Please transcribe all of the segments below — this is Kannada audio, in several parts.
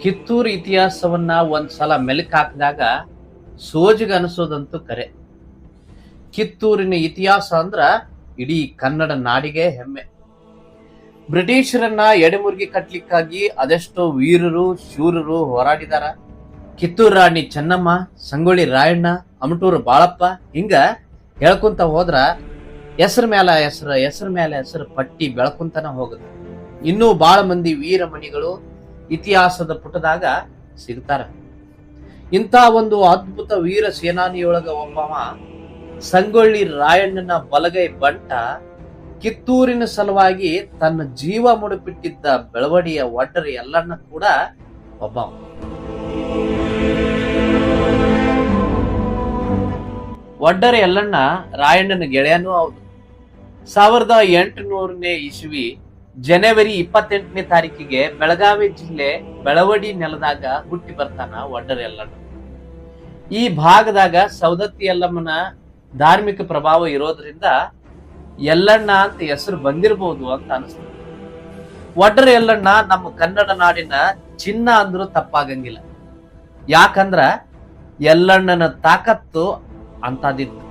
ಕಿತ್ತೂರು ಇತಿಹಾಸವನ್ನ ಒಂದ್ಸಲ ಮೆಲುಕು ಹಾಕಿದಾಗ ಸೋಜಿಗ ಅನಿಸೋದಂತೂ ಕರೆ. ಕಿತ್ತೂರಿನ ಇತಿಹಾಸ ಅಂದ್ರ ಇಡೀ ಕನ್ನಡ ನಾಡಿಗೆ ಹೆಮ್ಮೆ. ಬ್ರಿಟಿಷರನ್ನ ಎಡೆಮುರ್ಗಿ ಕಟ್ಲಿಕ್ಕಾಗಿ ಅದೆಷ್ಟೋ ವೀರರು ಶೂರರು ಹೋರಾಡಿದಾರ. ಕಿತ್ತೂರು ರಾಣಿ ಚೆನ್ನಮ್ಮ, ಸಂಗೊಳ್ಳಿ ರಾಯಣ್ಣ, ಅಮಟೂರು ಬಾಳಪ್ಪ, ಹಿಂಗ ಹೇಳ್ಕೊಂತ ಹೋದ್ರ ಹೆಸರು ಮೇಲೆ ಹೆಸರು ಪಟ್ಟಿ ಬೆಳ್ಕೊಂತನ ಹೋಗುತ್ತೆ. ಇನ್ನೂ ಬಾಳ ಮಂದಿ ವೀರಮಣಿಗಳು ಇತಿಹಾಸದ ಪುಟದಾಗ ಸಿಗ್ತಾರ. ಇಂಥ ಒಂದು ಅದ್ಭುತ ವೀರ ಸೇನಾನಿಯೊಳಗ ಒಬ್ಬವ ಸಂಗೊಳ್ಳಿ ರಾಯಣ್ಣನ ಬಲಗೈ ಬಂಟ. ಕಿತ್ತೂರಿನ ಸಲುವಾಗಿ ತನ್ನ ಜೀವ ಮುಡುಪಿಟ್ಟಿದ್ದ ಬೆಳವಡಿಯ ಒಡ್ಡರ ಎಲ್ಲಣ್ಣ ಕೂಡ ಒಬ್ಬವ. ಒಡ್ಡರ ಎಲ್ಲಣ್ಣ ರಾಯಣ್ಣನ ಗೆಳೆಯನೂ ಹೌದು. 1800ನೇ ಇಸ್ವಿ ಜನವರಿ 28ನೇ ತಾರೀಕಿಗೆ ಬೆಳಗಾವಿ ಜಿಲ್ಲೆ ಬೆಳವಡಿ ನೆಲದಾಗ ಹುಟ್ಟಿ ಬರ್ತಾನ ಒಡ್ಡರ ಎಲ್ಲಣ್ಣ. ಈ ಭಾಗದಾಗ ಸೌದತ್ತಿ ಯಲ್ಲಮ್ಮನ ಧಾರ್ಮಿಕ ಪ್ರಭಾವ ಇರೋದ್ರಿಂದ ಯಲ್ಲಣ್ಣ ಅಂತ ಹೆಸರು ಬಂದಿರಬಹುದು ಅಂತ ಅನಿಸ್ತದೆ. ಒಡ್ಡರ ಯಲ್ಲಣ್ಣ ನಮ್ಮ ಕನ್ನಡ ನಾಡಿನ ಚಿನ್ನ ಅಂದ್ರೂ ತಪ್ಪಾಗಂಗಿಲ್ಲ. ಯಾಕಂದ್ರ ಯಲ್ಲಣ್ಣನ ತಾಕತ್ತು ಅಂತದಿತ್ತು.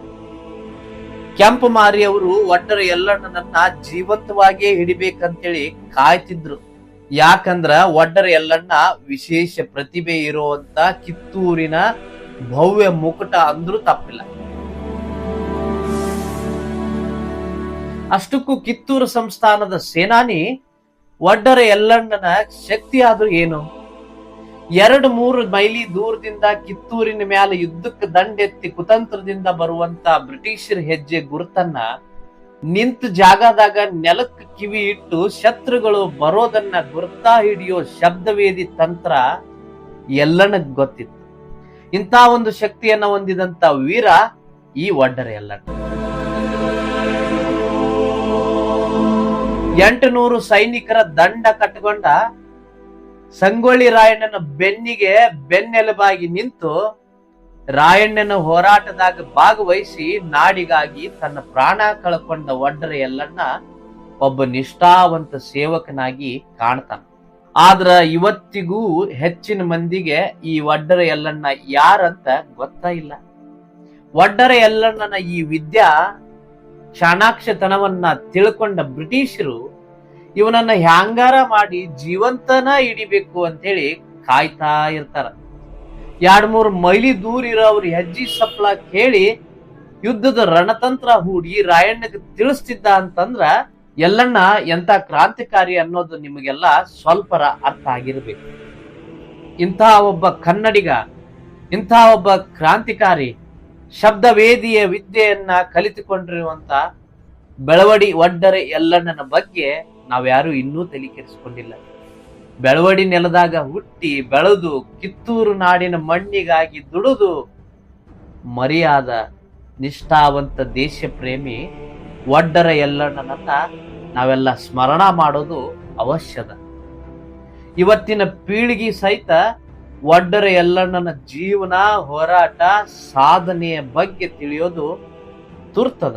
ಕೆಂಪು ಮಾರಿಯವರು ಒಡ್ಡರ ಯಲ್ಲಣ್ಣನನ್ನ ಜೀವಂತವಾಗಿಯೇ ಹಿಡಿಬೇಕಂತೇಳಿ ಕಾಯ್ತಿದ್ರು. ಯಾಕಂದ್ರ ಒಡ್ಡರ ಯಲ್ಲಣ್ಣ ವಿಶೇಷ ಪ್ರತಿಭೆ ಇರುವಂತ ಕಿತ್ತೂರಿನ ಭವ್ಯ ಮುಕುಟ ಅಂದ್ರೂ ತಪ್ಪಿಲ್ಲ. ಅಷ್ಟಕ್ಕೂ ಕಿತ್ತೂರು ಸಂಸ್ಥಾನದ ಸೇನಾನಿ ಒಡ್ಡರ ಯಲ್ಲಣ್ಣನ ಶಕ್ತಿ ಆದ್ರೂ ಏನು? 2-3 ಮೈಲಿ ದೂರದಿಂದ ಕಿತ್ತೂರಿನ ಮ್ಯಾಲ ಯುದ್ಧಕ್ಕೆ ದಂಡೆತ್ತಿ ಕುತಂತ್ರದಿಂದ ಬರುವಂತ ಬ್ರಿಟಿಷರ ಹೆಜ್ಜೆ ಗುರುತನ್ನ ನಿಂತ ಜಾಗದಾಗ ನೆಲಕ್ಕೆ ಕಿವಿ ಇಟ್ಟು ಶತ್ರುಗಳು ಬರೋದನ್ನ ಗುರ್ತಾ ಹಿಡಿಯೋ ಶಬ್ದವೇದಿ ತಂತ್ರ ಯಲ್ಲಣ್ಣಗ್ ಗೊತ್ತಿತ್ತು. ಇಂಥ ಒಂದು ಶಕ್ತಿಯನ್ನ ಹೊಂದಿದಂತ ವೀರ ಈ ಒಡ್ಡರ ಯಲ್ಲಣ್ಣ. 800 ಸೈನಿಕರ ದಂಡ ಕಟ್ಟಿಕೊಂಡ ಸಂಗೊಳ್ಳಿ ರಾಯಣ್ಣನ ಬೆನ್ನಿಗೆ ಬೆನ್ನೆಲುಬಾಗಿ ನಿಂತು ರಾಯಣ್ಣನ ಹೋರಾಟದಾಗ ಭಾಗವಹಿಸಿ ನಾಡಿಗಾಗಿ ತನ್ನ ಪ್ರಾಣ ಕಳ್ಕೊಂಡ ಒಡ್ಡರ ಯಲ್ಲಣ್ಣ ಒಬ್ಬ ನಿಷ್ಠಾವಂತ ಸೇವಕನಾಗಿ ಕಾಣ್ತಾನ. ಆದ್ರ ಇವತ್ತಿಗೂ ಹೆಚ್ಚಿನ ಮಂದಿಗೆ ಈ ಒಡ್ಡರ ಯಲ್ಲಣ್ಣ ಯಾರಂತ ಗೊತ್ತಾ ಇಲ್ಲ. ಒಡ್ಡರ ಯಲ್ಲಣ್ಣನ ಈ ವಿದ್ಯಾ ಚಾಣಾಕ್ಷತನವನ್ನ ತಿಳ್ಕೊಂಡ ಬ್ರಿಟಿಷರು ಇವನನ್ನ ಹ್ಯಾಂಗಾರ ಮಾಡಿ ಜೀವಂತನ ಹಿಡಿಬೇಕು ಅಂತ ಹೇಳಿ ಕಾಯ್ತಾ ಇರ್ತಾರ. 2-3 ಮೈಲಿ ದೂರ ಇರೋ ಅವ್ರ ಹೆಜ್ಜಿ ಸಪ್ಪಳ ಕೇಳಿ ಯುದ್ಧದ ರಣತಂತ್ರ ಹೂಡಿ ರಾಯಣ್ಣಗೆ ತಿಳಿಸ್ತಿದ್ದ ಅಂತಂದ್ರ ಯಲ್ಲಣ್ಣ ಎಂತ ಕ್ರಾಂತಿಕಾರಿ ಅನ್ನೋದು ನಿಮಗೆಲ್ಲ ಸ್ವಲ್ಪರ ಅರ್ಥ ಆಗಿರ್ಬೇಕು. ಇಂಥ ಒಬ್ಬ ಕನ್ನಡಿಗ, ಇಂಥ ಒಬ್ಬ ಕ್ರಾಂತಿಕಾರಿ ಶಬ್ದವೇದಿಯ ವಿದ್ಯೆಯನ್ನ ಕಲಿತುಕೊಂಡಿರುವಂತ ಬೆಳವಡಿ ಒಡ್ಡರ ಯಲ್ಲಣ್ಣನ ಬಗ್ಗೆ ನಾವ್ಯಾರು ಇನ್ನೂ ತಲೆ ಕೆಡಿಸಿಕೊಂಡಿಲ್ಲ. ಬೆಳವಡಿ ನೆಲದಾಗ ಹುಟ್ಟಿ ಬೆಳೆದು ಕಿತ್ತೂರು ನಾಡಿನ ಮಣ್ಣಿಗಾಗಿ ದುಡಿದು ಮರಿಯಾದ ನಿಷ್ಠಾವಂತ ದೇಶ ಪ್ರೇಮಿ ಒಡ್ಡರ ಯಲ್ಲಣ್ಣನನ್ನ ನಾವೆಲ್ಲ ಸ್ಮರಣ ಮಾಡೋದು ಅವಶ್ಯದ. ಇವತ್ತಿನ ಪೀಳಿಗೆ ಸಹಿತ ಒಡ್ಡರ ಯಲ್ಲಣ್ಣನ ಜೀವನ, ಹೋರಾಟ, ಸಾಧನೆಯ ಬಗ್ಗೆ ತಿಳಿಯೋದು ತುರ್ತದ.